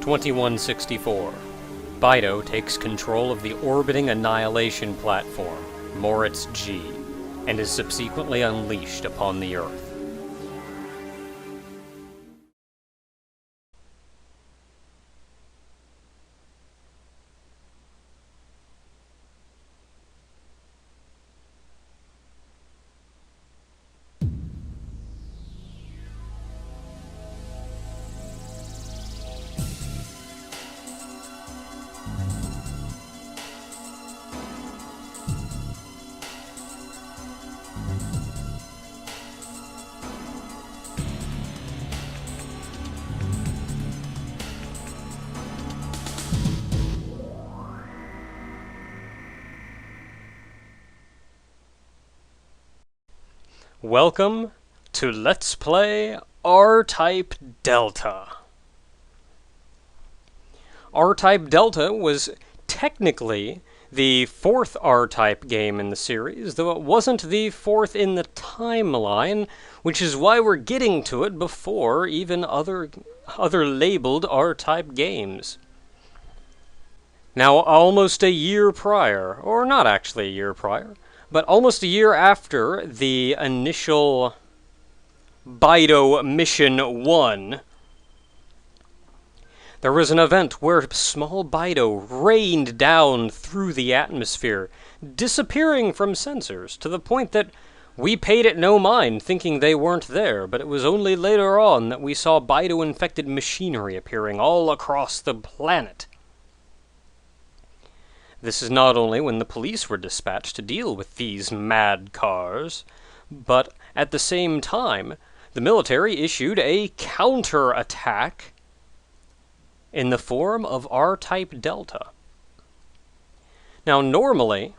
2164. Bido takes control of the orbiting annihilation platform, Moritz G, and is subsequently unleashed upon the Earth. Welcome to Let's Play R-Type Delta. R-Type Delta was technically the fourth R-Type game in the series, though it wasn't the fourth in the timeline, which is why we're getting to it before even other labeled R-Type games. Now, almost a year prior, or not actually a year prior, but almost a year after the initial Bido Mission 1, there was an event where small Bido rained down through the atmosphere, disappearing from sensors, to the point that we paid it no mind, thinking they weren't there, but it was only later on that we saw Bido-infected machinery appearing all across the planet. This is not only when the police were dispatched to deal with these mad cars, but at the same time, the military issued a counter-attack in the form of R-Type Delta. Now, normally,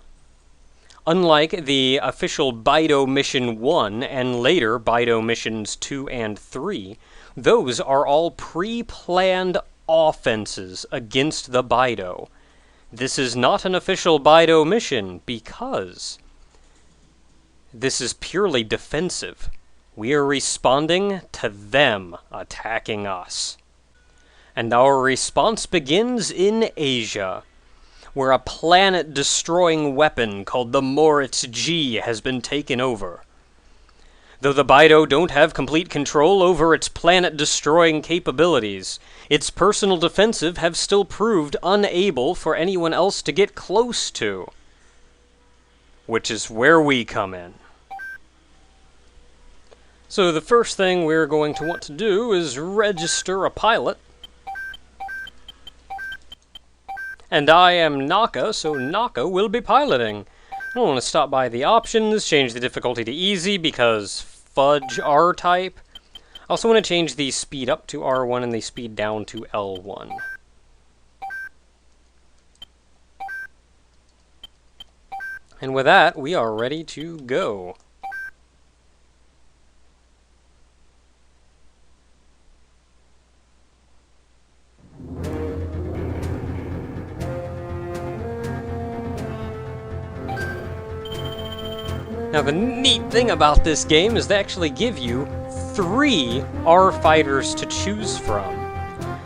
unlike the official Bido Mission 1 and later Bido Missions 2 and 3, those are all pre-planned offenses against the Bido. This is not an official Bido mission because this is purely defensive. We are responding to them attacking us. And our response begins in Asia, where a planet-destroying weapon called the Moritz G has been taken over. Though the Bido don't have complete control over its planet-destroying capabilities, its personal defensive have still proved unable for anyone else to get close to. Which is where we come in. So the first thing we're going to want to do is register a pilot. And I am Naka, so Naka will be piloting. I want to stop by the options, change the difficulty to easy because fudge R-Type. I also want to change the speed up to R1 and the speed down to L1. And with that, we are ready to go. Now, the neat thing about this game is they actually give you 3 R-Fighters to choose from.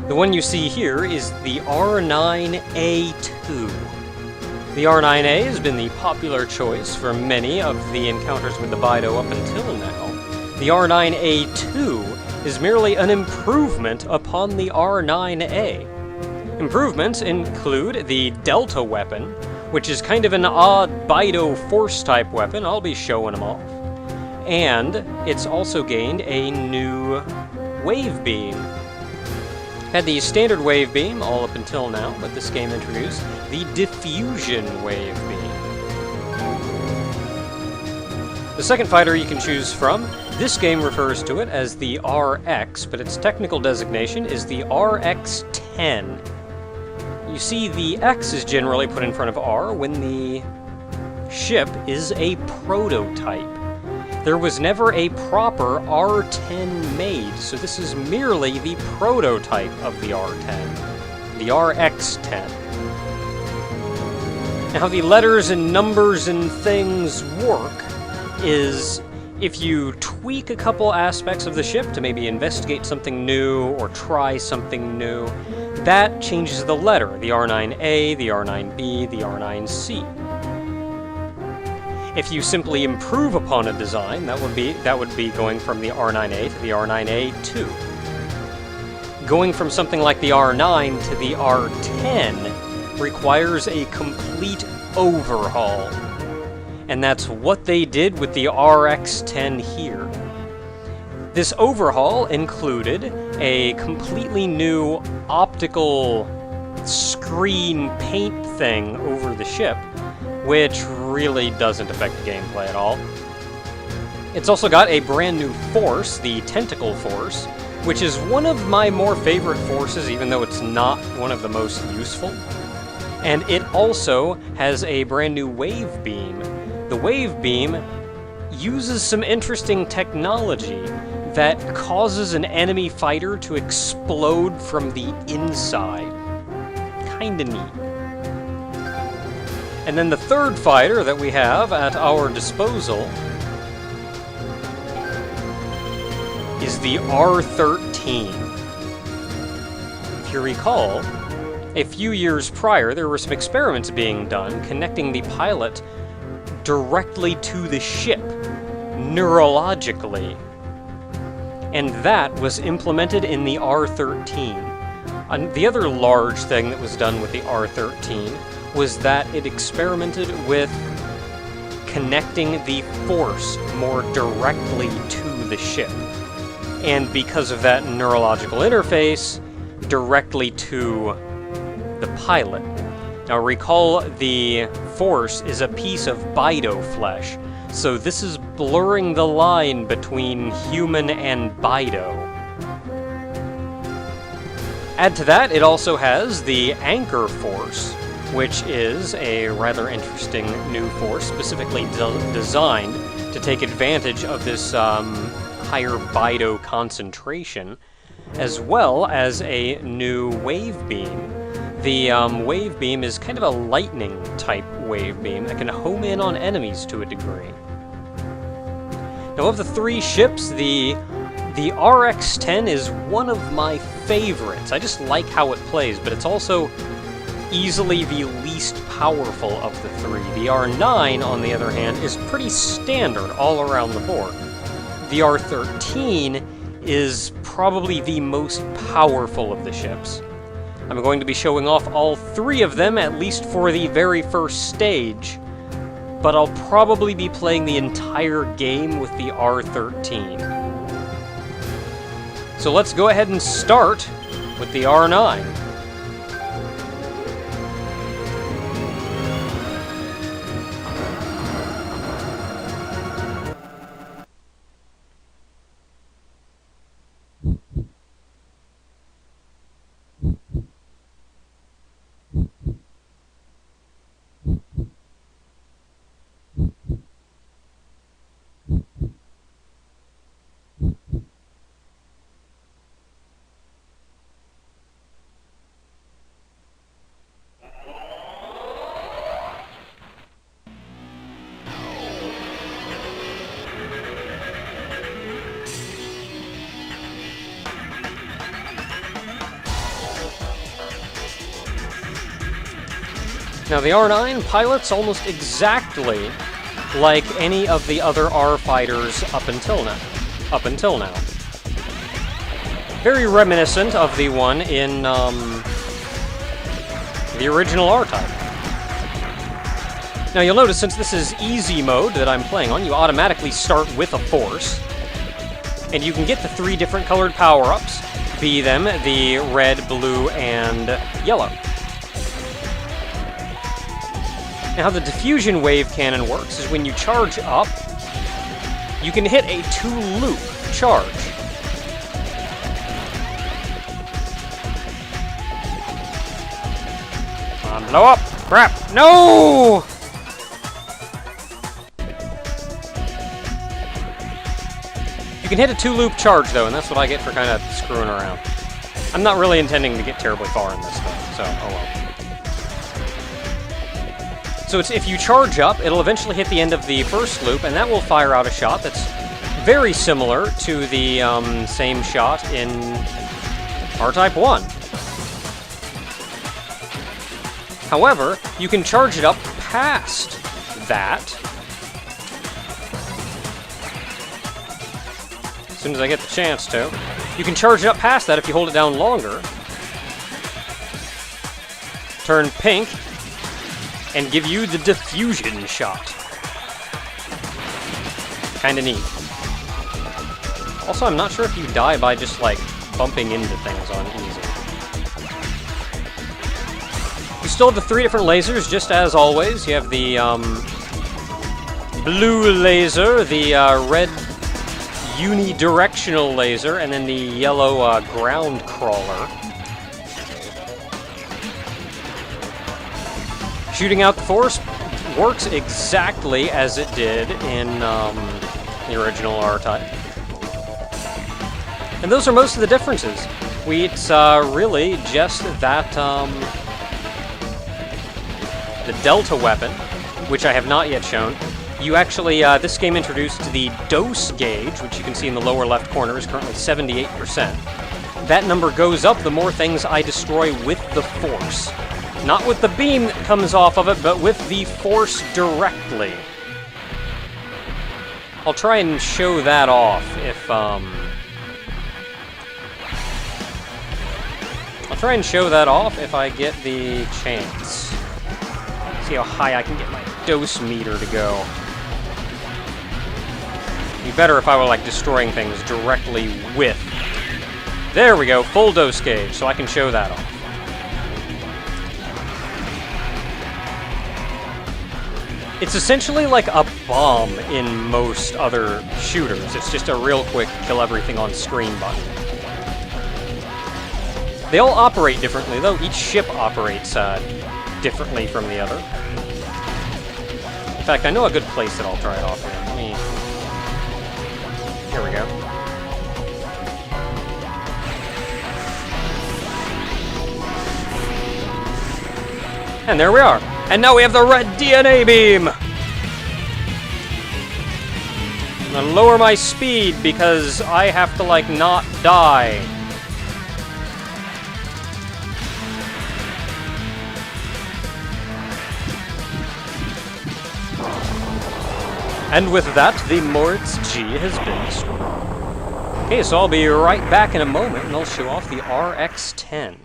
The one you see here is the R9A2. The R9A has been the popular choice for many of the encounters with the Bido up until now. The R9A2 is merely an improvement upon the R9A. Improvements include the Delta weapon, which is kind of an odd Bido Force-type weapon. I'll be showing them off. And it's also gained a new Wave Beam. Had the standard Wave Beam all up until now, but this game introduced the Diffusion Wave Beam. The second fighter you can choose from, this game refers to it as the RX, but its technical designation is the RX-10. You see, the X is generally put in front of R when the ship is a prototype. There was never a proper R10 made, so this is merely the prototype of the R10, the RX-10. Now, how the letters and numbers and things work is if you tweak a couple aspects of the ship to maybe investigate something new or try something new, That changes the letter, the R9A, the R9B, the R9C. If you simply improve upon a design, that would be going from the R9A to the R9A2. Going from something like the R9 to the R10 requires a complete overhaul. And that's what they did with the RX10 here. This overhaul included a completely new optical screen paint thing over the ship, which really doesn't affect the gameplay at all. It's also got a brand new force, the Tentacle Force, which is one of my more favorite forces, even though it's not one of the most useful. And it also has a brand new Wave Beam. The Wave Beam uses some interesting technology that causes an enemy fighter to explode from the inside. Kinda neat. And then the third fighter that we have at our disposal is the R13. If you recall, a few years prior there were some experiments being done connecting the pilot directly to the ship, neurologically. And that was implemented in the R13. The other large thing that was done with the R13 was that it experimented with connecting the Force more directly to the ship. And because of that neurological interface, directly to the pilot. Now recall, the Force is a piece of Bido flesh, so this is blurring the line between human and Bido. Add to that, it also has the Anchor Force, which is a rather interesting new force, specifically designed to take advantage of this higher Bido concentration, as well as a new Wave Beam. The Wave Beam is kind of a lightning-type Wave Beam that can home in on enemies to a degree. Now, of the three ships, the RX-10 is one of my favorites. I just like how it plays, but it's also easily the least powerful of the three. The R9, on the other hand, is pretty standard all around the board. The R13 is probably the most powerful of the ships. I'm going to be showing off all three of them, at least for the very first stage, but I'll probably be playing the entire game with the R13. So let's go ahead and start with the R9. Now, the R9 pilots almost exactly like any of the other R fighters up until now. Very reminiscent of the one in the original R-Type. Now, you'll notice, since this is easy mode that I'm playing on, you automatically start with a force, and you can get the three different colored power-ups, be them the red, blue, and yellow. Now, how the diffusion wave cannon works is when you charge up, you can hit a 2-loop charge. Come on, blow up! Crap! No! You can hit a 2-loop charge, though, and that's what I get for kind of screwing around. I'm not really intending to get terribly far in this thing, so oh well. So if you charge up, it'll eventually hit the end of the first loop, and that will fire out a shot that's very similar to the same shot in R-Type 1. However, you can charge it up past that. As soon as I get the chance to. You can charge it up past that if you hold it down longer. Turn pink, and give you the diffusion shot. Kinda neat. Also, I'm not sure if you die by just, like, bumping into things on easy. You still have the 3 different lasers, just as always. You have the, blue laser, the, red unidirectional laser, and then the yellow, ground crawler. Shooting out the force works exactly as it did in the original R-Type. And those are most of the differences. It's really just that the Delta weapon, which I have not yet shown. You actually, this game introduced the dose gauge, which you can see in the lower left corner is currently 78%. That number goes up the more things I destroy with the force. Not with the beam that comes off of it, but with the force directly. I'll try and show that off if, I'll try and show that off if I get the chance. See how high I can get my dose meter to go. Be better if I were, like, destroying things directly with. There we go, full dose gauge, so I can show that off. It's essentially like a bomb in most other shooters. It's just a real quick kill everything on screen button. They all operate differently, though. Each ship operates differently from the other. In fact, I know a good place that I'll try it off in. Let me... Here we go. And there we are. And now we have the red DNA beam! I'm gonna lower my speed because I have to, like, not die. And with that, the Moritz G has been destroyed. Okay, so I'll be right back in a moment and I'll show off the RX-10.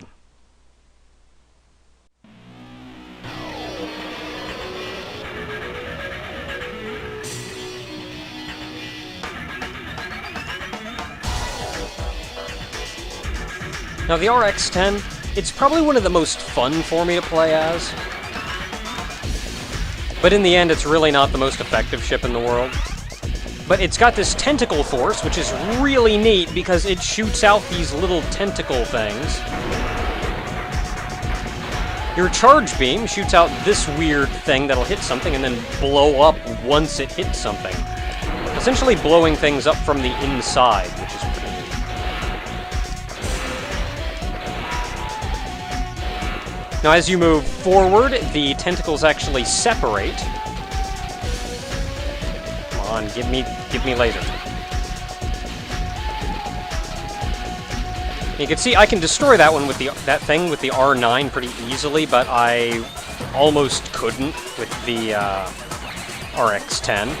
Now, the RX-10, it's probably one of the most fun for me to play as. But in the end, it's really not the most effective ship in the world. But it's got this tentacle force, which is really neat because it shoots out these little tentacle things. Your charge beam shoots out this weird thing that'll hit something and then blow up once it hits something. Essentially blowing things up from the inside, which is pretty neat. Now, as you move forward, the tentacles actually separate. Come on, give me laser. You can see I can destroy that one with that thing with the R9 pretty easily, but I almost couldn't with the RX-10.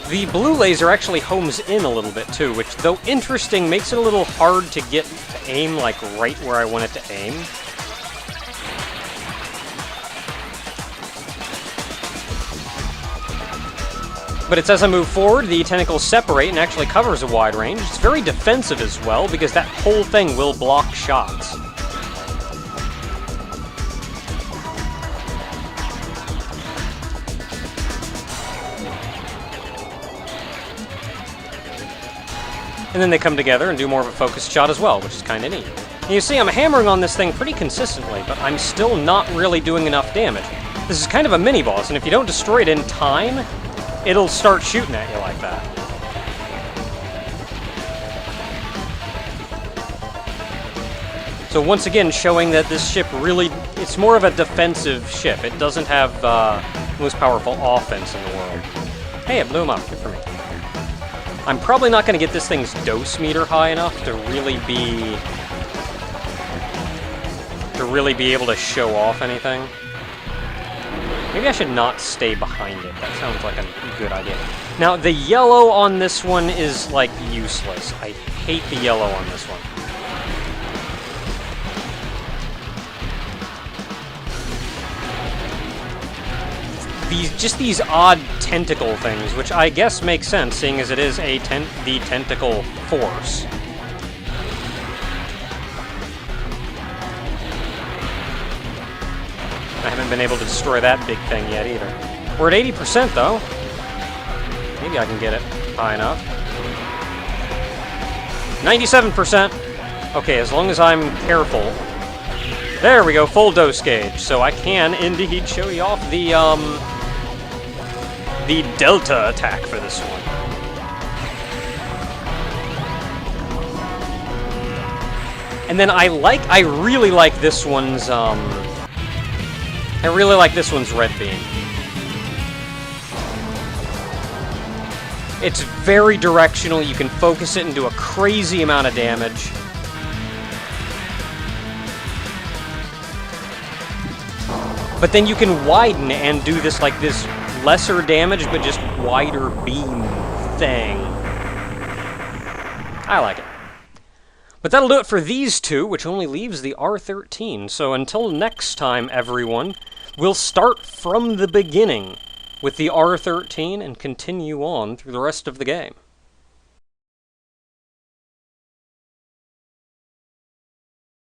The blue laser actually homes in a little bit too, which, though interesting, makes it a little hard to get to aim, like, right where I want it to aim. But it's as I move forward, the tentacles separate and actually covers a wide range. It's very defensive as well, because that whole thing will block shots. And then they come together and do more of a focused shot as well, which is kind of neat. And you see, I'm hammering on this thing pretty consistently, but I'm still not really doing enough damage. This is kind of a mini-boss, and if you don't destroy it in time, it'll start shooting at you like that. So once again, showing that this ship really, it's more of a defensive ship. It doesn't have the most powerful offense in the world. Hey, it blew him up. Good for me. I'm probably not going to get this thing's dose meter high enough to really be to really be able to show off anything. Maybe I should not stay behind it. That sounds like a good idea. Now, the yellow on this one is, like, useless. I hate the yellow on this one. These odd tentacle things, which I guess makes sense, seeing as it is the tentacle force. I haven't been able to destroy that big thing yet either. We're at 80% though. Maybe I can get it high enough. 97%. Okay, as long as I'm careful. There we go, full dose gauge. So I can indeed show you off the delta attack for this one. And then I really like this one's red beam. It's very directional, you can focus it and do a crazy amount of damage. But then you can widen and do this, like, this lesser damage, but just wider beam thing. I like it. But that'll do it for these two, which only leaves the R13. So until next time, everyone, we'll start from the beginning with the R13 and continue on through the rest of the game.